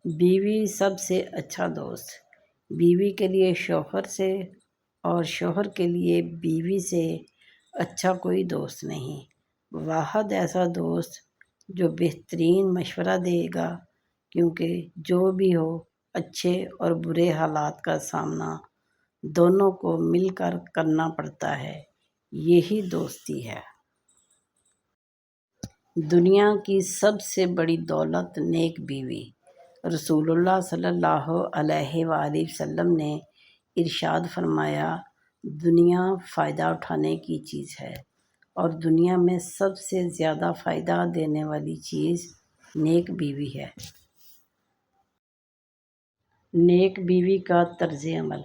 بیوی سب سے اچھا دوست، بیوی کے لیے شوہر سے اور شوہر کے لیے بیوی سے اچھا کوئی دوست نہیں۔ واحد ایسا دوست جو بہترین مشورہ دے گا، کیونکہ جو بھی ہو اچھے اور برے حالات کا سامنا دونوں کو مل کر کرنا پڑتا ہے، یہی دوستی ہے۔ دنیا کی سب سے بڑی دولت نیک بیوی۔ رسول اللہ صلی اللہ علیہ وآلہ وسلم نے ارشاد فرمایا، دنیا فائدہ اٹھانے کی چیز ہے اور دنیا میں سب سے زیادہ فائدہ دینے والی چیز نیک بیوی ہے۔ نیک بیوی کا طرز عمل،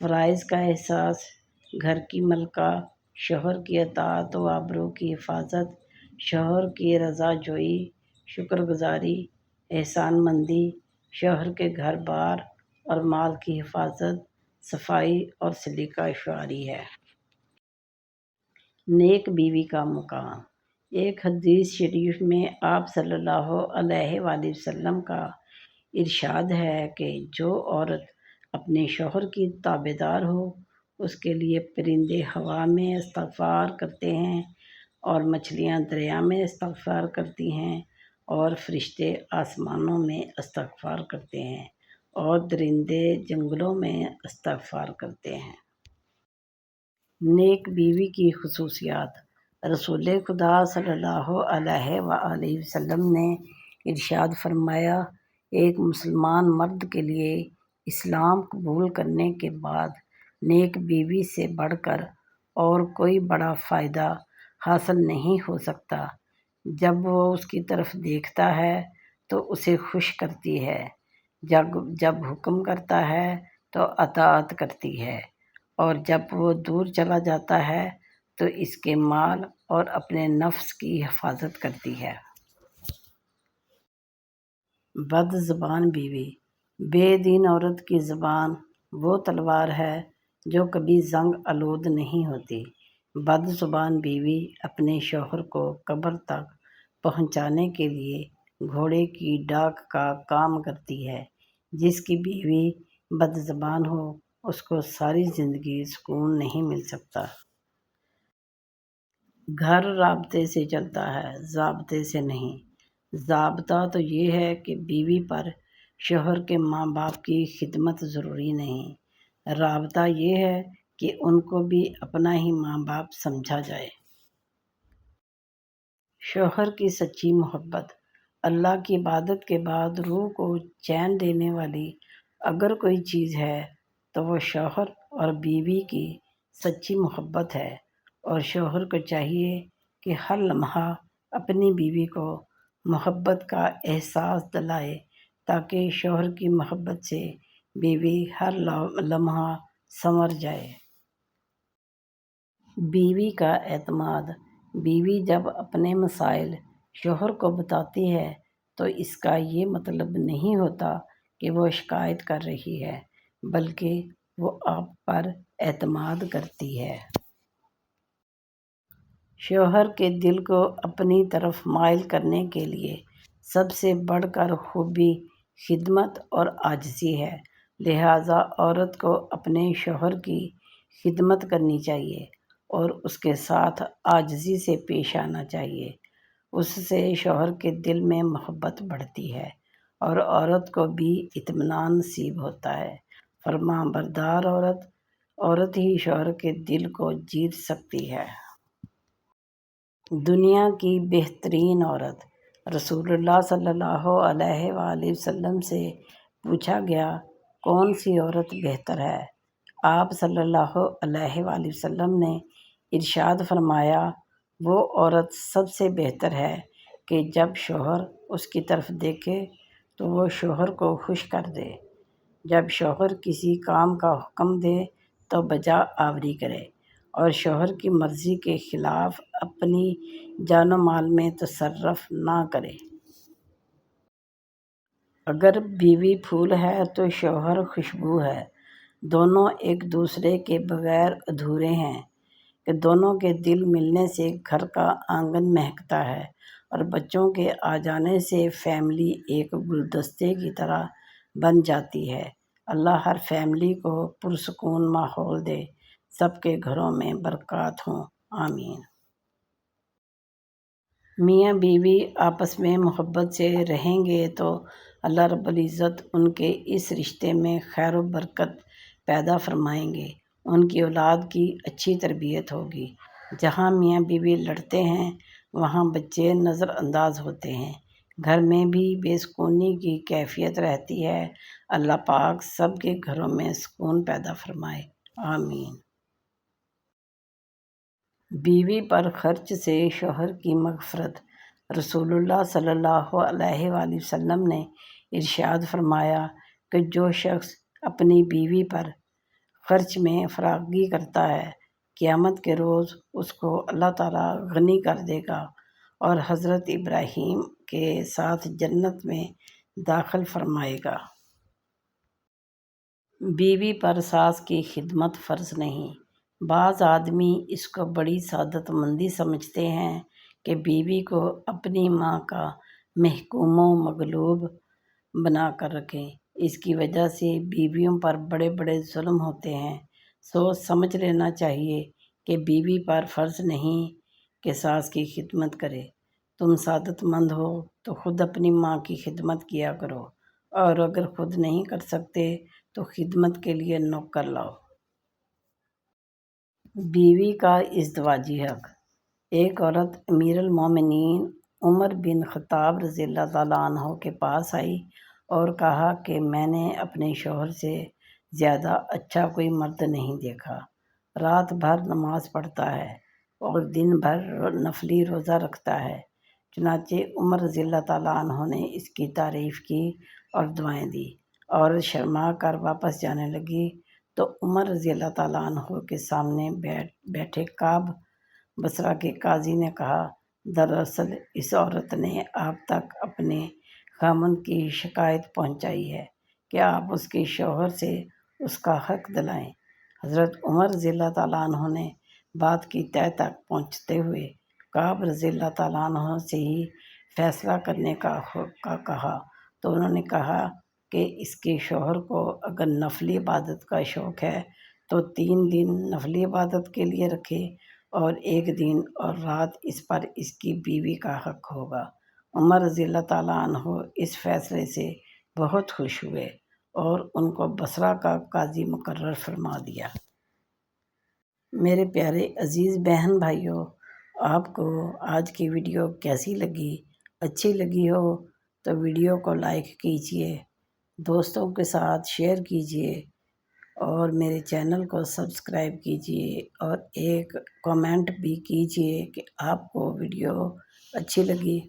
فرائض کا احساس، گھر کی ملکہ، شوہر کی اطاعت و آبرو کی حفاظت، شوہر کی رضا جوئی، شکر گزاری، احسان مندی، شوہر کے گھر بار اور مال کی حفاظت، صفائی اور سلیقہ شعاری ہے۔ نیک بیوی کا مقام، ایک حدیث شریف میں آپ صلی اللہ علیہ وآلہ وسلم کا ارشاد ہے کہ جو عورت اپنے شوہر کی تابعدار ہو، اس کے لیے پرندے ہوا میں استغفار کرتے ہیں اور مچھلیاں دریا میں استغفار کرتی ہیں اور فرشتے آسمانوں میں استغفار کرتے ہیں اور درندے جنگلوں میں استغفار کرتے ہیں۔ نیک بیوی کی خصوصیات، رسول خدا صلی اللہ علیہ وآلہ وسلم نے ارشاد فرمایا، ایک مسلمان مرد کے لیے اسلام قبول کرنے کے بعد نیک بیوی سے بڑھ کر اور کوئی بڑا فائدہ حاصل نہیں ہو سکتا۔ جب وہ اس کی طرف دیکھتا ہے تو اسے خوش کرتی ہے، جب حکم کرتا ہے تو اطاعت کرتی ہے، اور جب وہ دور چلا جاتا ہے تو اس کے مال اور اپنے نفس کی حفاظت کرتی ہے۔ بد زبان بیوی، بے دین عورت کی زبان وہ تلوار ہے جو کبھی زنگ آلود نہیں ہوتی۔ بد زبان بیوی اپنے شوہر کو قبر تک پہنچانے کے لیے گھوڑے کی ڈاک کا کام کرتی ہے۔ جس کی بیوی بد زبان ہو، اس کو ساری زندگی سکون نہیں مل سکتا۔ گھر رابطے سے چلتا ہے، ضابطے سے نہیں۔ ضابطہ تو یہ ہے کہ بیوی پر شوہر کے ماں باپ کی خدمت ضروری نہیں، رابطہ یہ ہے کہ ان کو بھی اپنا ہی ماں باپ سمجھا جائے۔ شوہر کی سچی محبت، اللہ کی عبادت کے بعد روح کو چین دینے والی اگر کوئی چیز ہے تو وہ شوہر اور بیوی کی سچی محبت ہے، اور شوہر کو چاہیے کہ ہر لمحہ اپنی بیوی کو محبت کا احساس دلائے تاکہ شوہر کی محبت سے بیوی ہر لمحہ سنور جائے۔ بیوی کا اعتماد، بیوی جب اپنے مسائل شوہر کو بتاتی ہے تو اس کا یہ مطلب نہیں ہوتا کہ وہ شکایت کر رہی ہے، بلکہ وہ آپ پر اعتماد کرتی ہے۔ شوہر کے دل کو اپنی طرف مائل کرنے کے لیے سب سے بڑھ کر خوبی خدمت اور عاجزی ہے، لہٰذا عورت کو اپنے شوہر کی خدمت کرنی چاہیے اور اس کے ساتھ عاجزی سے پیش آنا چاہیے۔ اس سے شوہر کے دل میں محبت بڑھتی ہے اور عورت کو بھی اطمینان نصیب ہوتا ہے۔ فرما بردار عورت ہی شوہر کے دل کو جیت سکتی ہے۔ دنیا کی بہترین عورت، رسول اللہ صلی اللہ علیہ وآلہ وسلم سے پوچھا گیا، کون سی عورت بہتر ہے؟ آپ صلی اللہ علیہ وآلہ وسلم نے ارشاد فرمایا، وہ عورت سب سے بہتر ہے کہ جب شوہر اس کی طرف دیکھے تو وہ شوہر کو خوش کر دے، جب شوہر کسی کام کا حکم دے تو بجا آوری کرے اور شوہر کی مرضی کے خلاف اپنی جان و مال میں تصرف نہ کرے۔ اگر بیوی پھول ہے تو شوہر خوشبو ہے، دونوں ایک دوسرے کے بغیر ادھورے ہیں کہ دونوں کے دل ملنے سے گھر کا آنگن مہکتا ہے اور بچوں کے آ جانے سے فیملی ایک گلدستے کی طرح بن جاتی ہے۔ اللہ ہر فیملی کو پرسکون ماحول دے، سب کے گھروں میں برکات ہوں، آمین۔ میاں بیوی آپس میں محبت سے رہیں گے تو اللہ رب العزت ان کے اس رشتے میں خیر و برکت پیدا فرمائیں گے، ان کی اولاد کی اچھی تربیت ہوگی۔ جہاں میاں بیوی لڑتے ہیں وہاں بچے نظر انداز ہوتے ہیں، گھر میں بھی بے سکونی کی کیفیت رہتی ہے۔ اللہ پاک سب کے گھروں میں سکون پیدا فرمائے، آمین۔ بیوی پر خرچ سے شوہر کی مغفرت۔ رسول اللہ صلی اللہ علیہ وآلہ وسلم نے ارشاد فرمایا کہ جو شخص اپنی بیوی پر خرچ میں فراخی کرتا ہے، قیامت کے روز اس کو اللہ تعالیٰ غنی کر دے گا اور حضرت ابراہیم کے ساتھ جنت میں داخل فرمائے گا۔ بیوی پر ساس کی خدمت فرض نہیں۔ بعض آدمی اس کو بڑی سعادت مندی سمجھتے ہیں کہ بیوی کو اپنی ماں کا محکوم و مغلوب بنا کر رکھیں، اس کی وجہ سے بیویوں پر بڑے بڑے ظلم ہوتے ہیں۔ سوچ سمجھ لینا چاہیے کہ بیوی پر فرض نہیں کہ ساس کی خدمت کرے۔ تم سعادت مند ہو تو خود اپنی ماں کی خدمت کیا کرو، اور اگر خود نہیں کر سکتے تو خدمت کے لیے نوکر لاؤ۔ بیوی کا ازدواجی حق۔ ایک عورت امیر المومنین عمر بن خطاب رضی اللہ تعالیٰ عنہ کے پاس آئی اور کہا کہ میں نے اپنے شوہر سے زیادہ اچھا کوئی مرد نہیں دیکھا، رات بھر نماز پڑھتا ہے اور دن بھر نفلی روزہ رکھتا ہے۔ چنانچہ عمر رضی اللہ تعالیٰ عنہ نے اس کی تعریف کی اور دعائیں دی۔ عورت شرما کر واپس جانے لگی تو عمر رضی اللہ تعالیٰ عنہ کے سامنے بیٹھے کعب بصرہ کے قاضی نے کہا، دراصل اس عورت نے آپ تک اپنے خاوند کی شکایت پہنچائی ہے کہ آپ اس کے شوہر سے اس کا حق دلائیں۔ حضرت عمر رضی اللہ تعالیٰ عنہ نے بات کی تہہ تک پہنچتے ہوئے کعب رضی اللہ تعالیٰ عنہ سے ہی فیصلہ کرنے کا کہا تو انہوں نے کہا کہ اس کے شوہر کو اگر نفلی عبادت کا شوق ہے تو 3 دن نفلی عبادت کے لیے رکھے اور 1 دن اور رات اس پر اس کی بیوی کا حق ہوگا۔ عمر رضی اللہ تعالیٰ عنہ اس فیصلے سے بہت خوش ہوئے اور ان کو بصرہ کا قاضی مقرر فرما دیا۔ میرے پیارے عزیز بہن بھائیوں، آپ کو آج کی ویڈیو کیسی لگی؟ اچھی لگی ہو تو ویڈیو کو لائک کیجیے، دوستوں کے ساتھ شیئر کیجیے اور میرے چینل کو سبسکرائب کیجیے اور ایک کامنٹ بھی کیجیے کہ آپ کو ویڈیو اچھی لگی۔